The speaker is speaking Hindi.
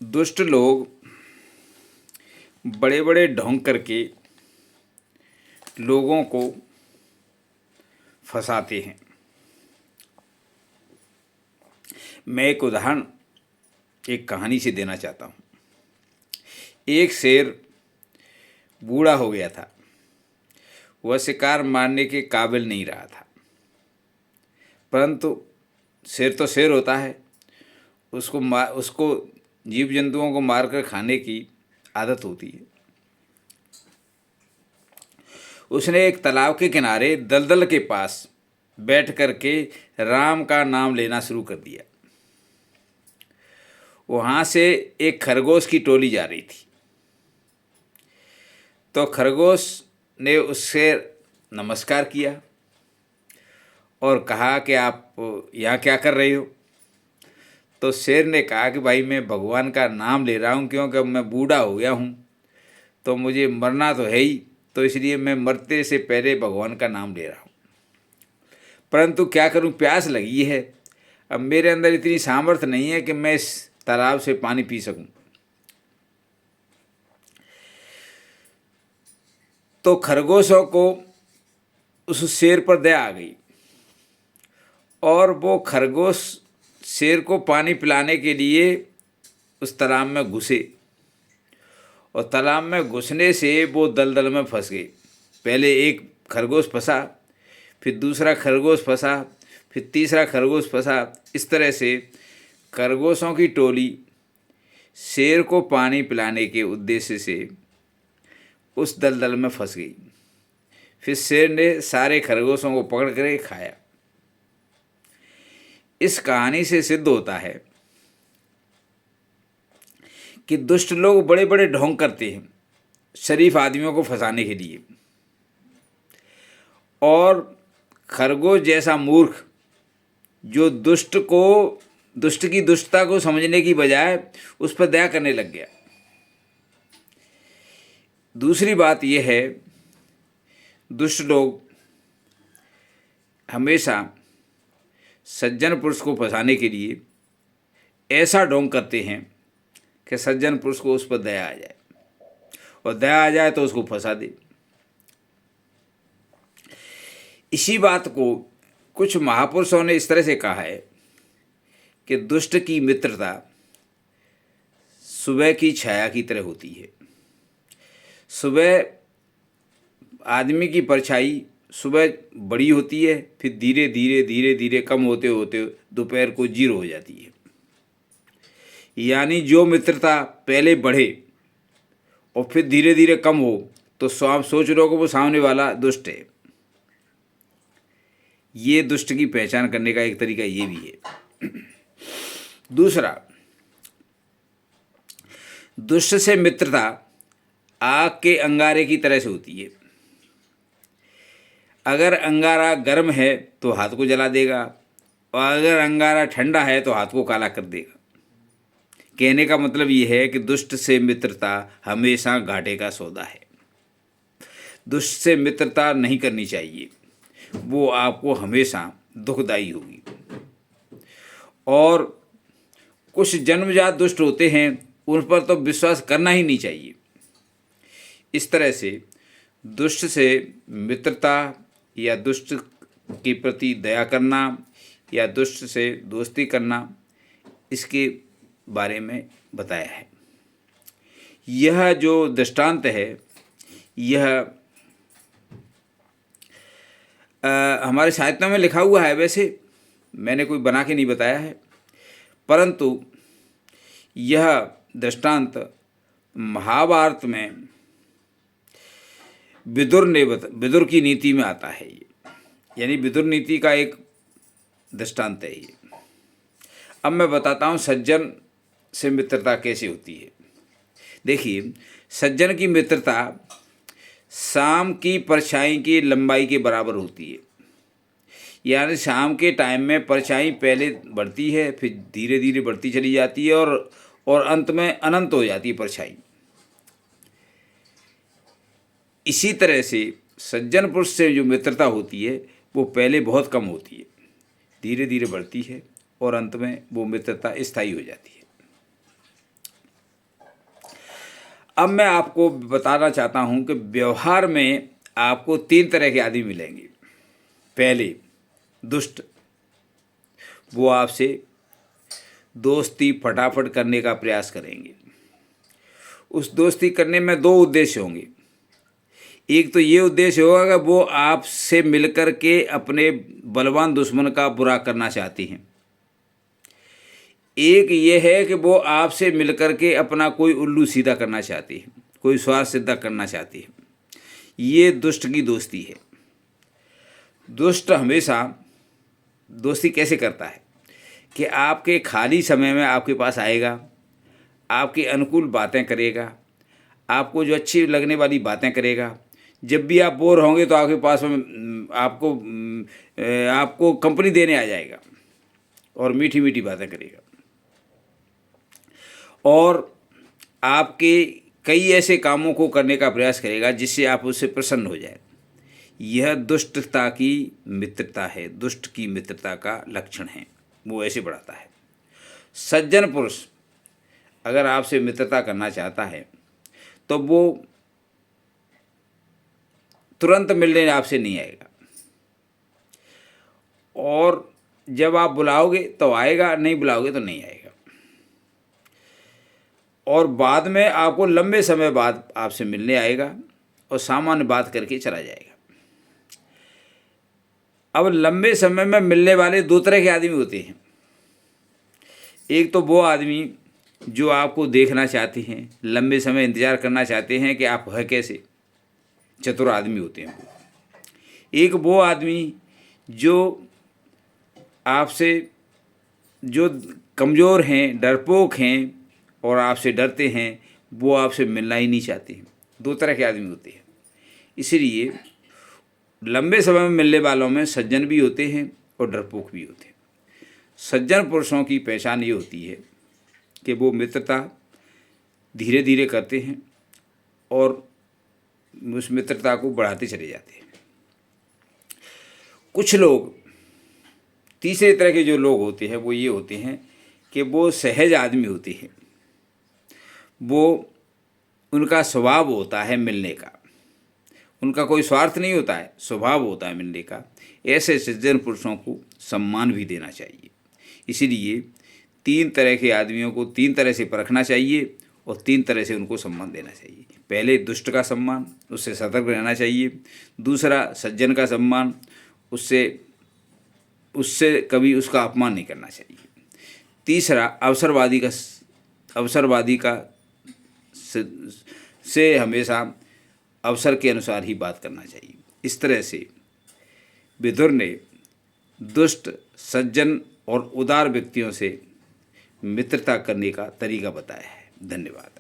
दुष्ट लोग बड़े बड़े ढोंग करके लोगों को फंसाते हैं। मैं एक उदाहरण एक कहानी से देना चाहता हूँ। एक शेर बूढ़ा हो गया था। वह शिकार मारने के काबिल नहीं रहा था, परंतु शेर तो शेर होता है। उसको जीव जंतुओं को मारकर खाने की आदत होती है। उसने एक तालाब के किनारे दलदल के पास बैठ करके राम का नाम लेना शुरू कर दिया। वहाँ से एक खरगोश की टोली जा रही थी, तो खरगोश ने उससे नमस्कार किया और कहा कि आप यहाँ क्या कर रहे हो। तो शेर ने कहा कि भाई मैं भगवान का नाम ले रहा हूँ, क्योंकि अब मैं बूढ़ा हो गया हूँ तो मुझे मरना तो है ही, तो इसलिए मैं मरते से पहले भगवान का नाम ले रहा हूँ। परंतु क्या करूँ, प्यास लगी है। अब मेरे अंदर इतनी सामर्थ्य नहीं है कि मैं इस तालाब से पानी पी सकूं। तो खरगोशों को उस शेर पर दया आ गई और वो खरगोश शेर को पानी पिलाने के लिए उस तालाब में घुसे, और तालाब में घुसने से वो दलदल में फंस गए। पहले एक खरगोश फंसा, फिर दूसरा खरगोश फंसा, फिर तीसरा खरगोश फंसा। इस तरह से खरगोशों की टोली शेर को पानी पिलाने के उद्देश्य से उस दलदल में फंस गई। फिर शेर ने सारे खरगोशों को पकड़ कर खाया। इस कहानी से सिद्ध होता है कि दुष्ट लोग बड़े बड़े ढोंग करते हैं शरीफ आदमियों को फंसाने के लिए, और खरगोश जैसा मूर्ख जो दुष्ट की दुष्टता को समझने की बजाय उस पर दया करने लग गया। दूसरी बात यह है, दुष्ट लोग हमेशा सज्जन पुरुष को फंसाने के लिए ऐसा ढोंग करते हैं कि सज्जन पुरुष को उस पर दया आ जाए, और दया आ जाए तो उसको फंसा दे। इसी बात को कुछ महापुरुषों ने इस तरह से कहा है कि दुष्ट की मित्रता सुबह की छाया की तरह होती है। सुबह आदमी की परछाई सुबह बड़ी होती है, फिर धीरे धीरे धीरे धीरे कम होते होते दोपहर को जीरो हो जाती है। यानी जो मित्रता पहले बढ़े और फिर धीरे धीरे कम हो, तो आप सोच लो कि वो सामने वाला दुष्ट है। ये दुष्ट की पहचान करने का एक तरीका ये भी है। दूसरा, दुष्ट से मित्रता आग के अंगारे की तरह से होती है। अगर अंगारा गर्म है तो हाथ को जला देगा, और अगर अंगारा ठंडा है तो हाथ को काला कर देगा। कहने का मतलब ये है कि दुष्ट से मित्रता हमेशा घाटे का सौदा है। दुष्ट से मित्रता नहीं करनी चाहिए, वो आपको हमेशा दुखदाई होगी। और कुछ जन्मजात दुष्ट होते हैं, उन पर तो विश्वास करना ही नहीं चाहिए। इस तरह से दुष्ट से मित्रता या दुष्ट के प्रति दया करना या दुष्ट से दोस्ती करना, इसके बारे में बताया है। यह जो दृष्टांत है, यह हमारे साहित्य में लिखा हुआ है। वैसे मैंने कोई बना के नहीं बताया है, परंतु यह दृष्टांत महाभारत में विदुर की नीति में आता है। ये यानी विदुर नीति का एक दृष्टांत है ये। अब मैं बताता हूँ सज्जन से मित्रता कैसे होती है। देखिए, सज्जन की मित्रता शाम की परछाई की लंबाई के बराबर होती है। यानी शाम के टाइम में परछाई पहले बढ़ती है, फिर धीरे धीरे बढ़ती चली जाती है, और अंत में अनंत हो जाती है परछाई। इसी तरह से सज्जन पुरुष से जो मित्रता होती है वो पहले बहुत कम होती है, धीरे धीरे बढ़ती है, और अंत में वो मित्रता स्थायी हो जाती है। अब मैं आपको बताना चाहता हूँ कि व्यवहार में आपको 3 तरह के आदमी मिलेंगे। पहले दुष्ट, वो आपसे दोस्ती फटाफट करने का प्रयास करेंगे। उस दोस्ती करने में 2 उद्देश्य होंगे। एक तो ये उद्देश्य होगा कि वो आपसे मिलकर के अपने बलवान दुश्मन का बुरा करना चाहती हैं। एक ये है कि वो आपसे मिलकर के अपना कोई उल्लू सीधा करना चाहती है, कोई स्वार्थ सिद्ध करना चाहती है। ये दुष्ट की दोस्ती है। दुष्ट हमेशा दोस्ती कैसे करता है कि आपके खाली समय में आपके पास आएगा, आपके अनुकूल बातें करेगा, आपको जो अच्छी लगने वाली बातें करेगा। जब भी आप बोर होंगे तो आपके पास में आपको कंपनी देने आ जाएगा और मीठी मीठी बातें करेगा, और आपके कई ऐसे कामों को करने का प्रयास करेगा जिससे आप उससे प्रसन्न हो जाए। यह दुष्टता की मित्रता है, दुष्ट की मित्रता का लक्षण है, वो ऐसे बढ़ाता है। सज्जन पुरुष अगर आपसे मित्रता करना चाहता है तो वो तुरंत मिलने आपसे नहीं आएगा, और जब आप बुलाओगे तो आएगा, नहीं बुलाओगे तो नहीं आएगा, और बाद में आपको लंबे समय बाद आपसे मिलने आएगा और सामान्य बात करके चला जाएगा। अब लंबे समय में मिलने वाले 2 तरह के आदमी होते हैं। एक तो वो आदमी जो आपको देखना चाहते हैं, लंबे समय इंतज़ार करना चाहते हैं कि आप है कैसे, चतुर आदमी होते हैं वो। एक वो आदमी जो आपसे जो कमज़ोर हैं, डरपोक हैं और आपसे डरते हैं, वो आपसे मिलना ही नहीं चाहते हैं। 2 तरह के आदमी होते हैं। इसलिए लंबे समय में मिलने वालों में सज्जन भी होते हैं और डरपोक भी होते हैं। सज्जन पुरुषों की पहचान ये होती है कि वो मित्रता धीरे धीरे करते हैं और उस मित्रता को बढ़ाते चले जाते हैं। कुछ लोग, तीसरे तरह के जो लोग होते हैं वो ये होते हैं कि वो सहज आदमी होते हैं। वो उनका स्वभाव होता है मिलने का, उनका कोई स्वार्थ नहीं होता है, स्वभाव होता है मिलने का। ऐसे सज्जन पुरुषों को सम्मान भी देना चाहिए। इसीलिए 3 तरह के आदमियों को 3 तरह से परखना चाहिए और 3 तरह से उनको सम्मान देना चाहिए। पहले दुष्ट का सम्मान, उससे सतर्क रहना चाहिए। दूसरा सज्जन का सम्मान, उससे कभी उसका अपमान नहीं करना चाहिए। तीसरा अवसरवादी का से हमेशा अवसर के अनुसार ही बात करना चाहिए। इस तरह से विदुर ने दुष्ट, सज्जन और उदार व्यक्तियों से मित्रता करने का तरीका बताया है। धन्यवाद।